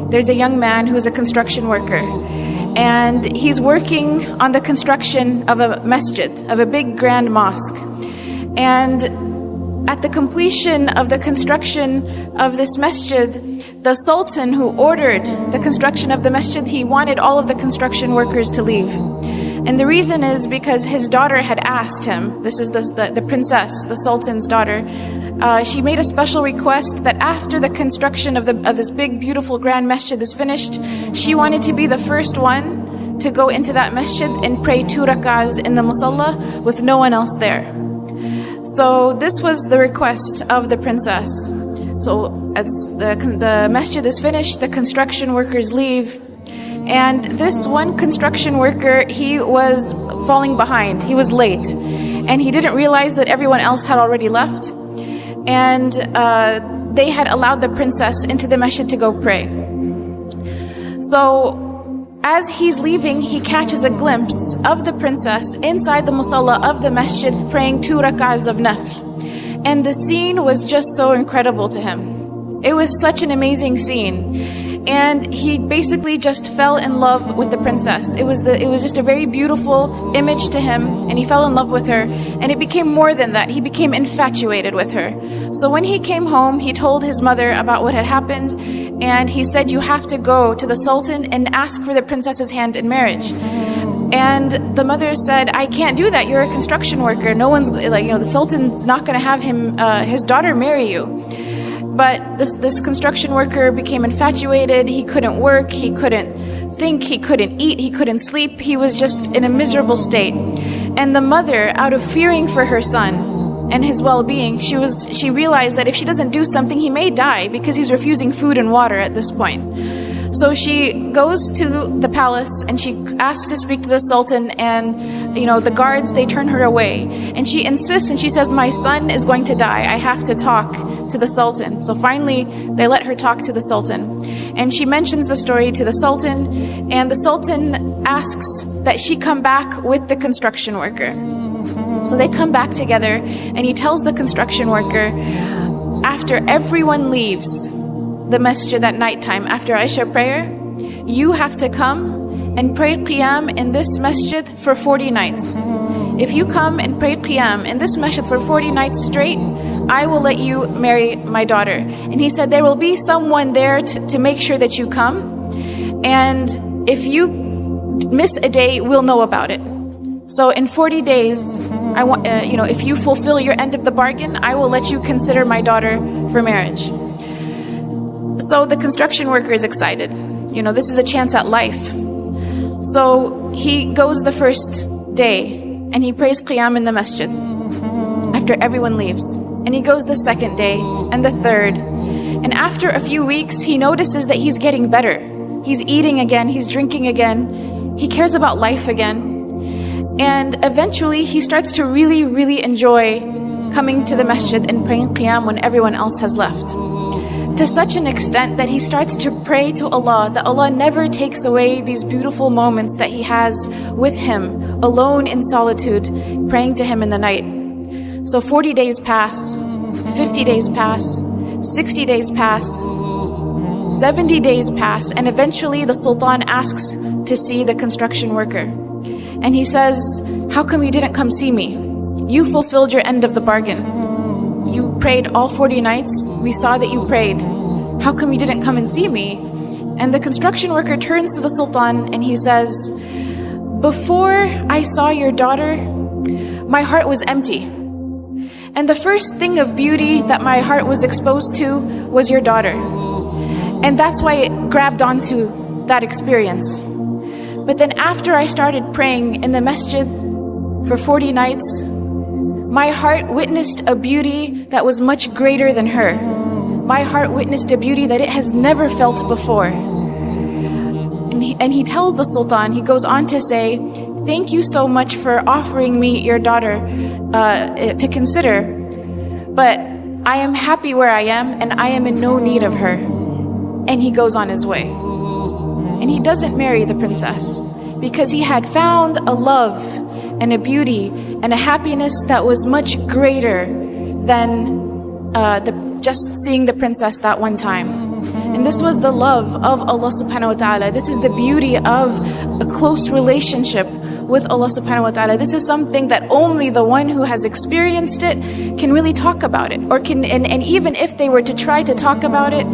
there's a young man who's a construction worker. And he's working on the construction of a masjid, of a big grand mosque. And at the completion of the construction of this masjid, the sultan who ordered the construction of the masjid, he wanted all of the construction workers to leave. And the reason is because his daughter had asked him, this is the princess, the sultan's daughter, she made a special request that after the construction of this big, beautiful, grand masjid is finished, she wanted to be the first one to go into that masjid and pray 2 rak'ahs in the musalla with no one else there. So this was the request of the princess. So as the masjid is finished, the construction workers leave. And this one construction worker, he was falling behind. He was late. And he didn't realize that everyone else had already left. And they had allowed the princess into the masjid to go pray. So as he's leaving, he catches a glimpse of the princess inside the musalla of the masjid praying 2 rak'ahs of nafl. And the scene was just so incredible to him. It was such an amazing scene. And he basically just fell in love with the princess. It was just a very beautiful image to him, and he fell in love with her. And it became more than that. He became infatuated with her. So when he came home, he told his mother about what had happened, and he said, "You have to go to the sultan and ask for the princess's hand in marriage." And the mother said, "I can't do that. You're a construction worker. No one's the sultan's not going to have his daughter marry you." But this construction worker became infatuated. He couldn't work, he couldn't think, he couldn't eat, he couldn't sleep. He was just in a miserable state. And the mother, out of fearing for her son and his well-being, she realized that if she doesn't do something, he may die because he's refusing food and water at this point. So she goes to the palace and she asks to speak to the sultan, and the guards, they turn her away. And she insists and she says, "My son is going to die. I have to talk to the sultan." So finally, they let her talk to the sultan. And she mentions the story to the sultan, and the sultan asks that she come back with the construction worker. So they come back together, and he tells the construction worker, after everyone leaves the masjid at nighttime, after Isha prayer, you have to come and pray qiyam in this masjid for 40 nights. If you come and pray qiyam in this masjid for 40 nights straight, I will let you marry my daughter. And he said there will be someone there to make sure that you come. And if you miss a day, we'll know about it. So in 40 days, if you fulfill your end of the bargain, I will let you consider my daughter for marriage. So the construction worker is excited. This is a chance at life. So he goes the first day and he prays qiyam in the masjid after everyone leaves. And he goes the second day and the third. And after a few weeks, he notices that he's getting better. He's eating again, he's drinking again. He cares about life again. And eventually he starts to really, really enjoy coming to the masjid and praying qiyam when everyone else has left. To such an extent that he starts to pray to Allah, that Allah never takes away these beautiful moments that he has with him, alone in solitude, praying to him in the night. So 40 days pass, 50 days pass, 60 days pass, 70 days pass, and eventually the sultan asks to see the construction worker. And he says, "How come you didn't come see me? You fulfilled your end of the bargain. You prayed all 40 nights. We saw that you prayed. How come you didn't come and see me?" And the construction worker turns to the sultan and he says, "Before I saw your daughter, my heart was empty. And the first thing of beauty that my heart was exposed to was your daughter. And that's why it grabbed onto that experience. But then after I started praying in the masjid for 40 nights, my heart witnessed a beauty that was much greater than her. My heart witnessed a beauty that it has never felt before." And he tells the sultan, he goes on to say, "Thank you so much for offering me your daughter to consider, but I am happy where I am and I am in no need of her." And he goes on his way. And he doesn't marry the princess because he had found a love and a beauty and a happiness that was much greater than just seeing the princess that one time. And this was the love of Allah subhanahu wa ta'ala. This is the beauty of a close relationship with Allah subhanahu wa ta'ala. This is something that only the one who has experienced it can really talk about it. Or can, and even if they were to try to talk about it,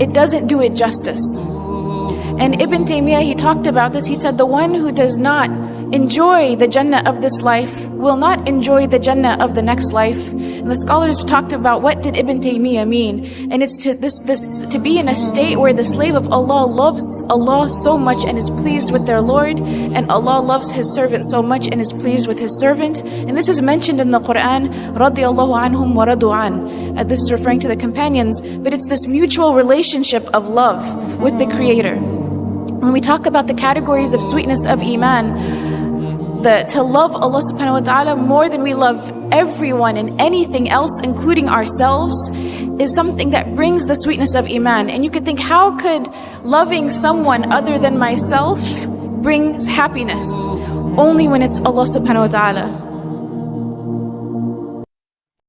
it doesn't do it justice. And Ibn Taymiyyah, he talked about this. He said, the one who does not enjoy the Jannah of this life will not enjoy the Jannah of the next life. And the scholars talked about what did Ibn Taymiyyah mean. And it's to be in a state where the slave of Allah loves Allah so much and is pleased with their Lord, and Allah loves His servant so much and is pleased with His servant. And this is mentioned in the Quran, radiyallahu anhum wa radu an. This is referring to the companions, but it's this mutual relationship of love with the Creator. When we talk about the categories of sweetness of Iman, to love Allah subhanahu wa ta'ala more than we love everyone and anything else, including ourselves, is something that brings the sweetness of Iman. And you could think, how could loving someone other than myself bring happiness? Only when it's Allah subhanahu wa ta'ala.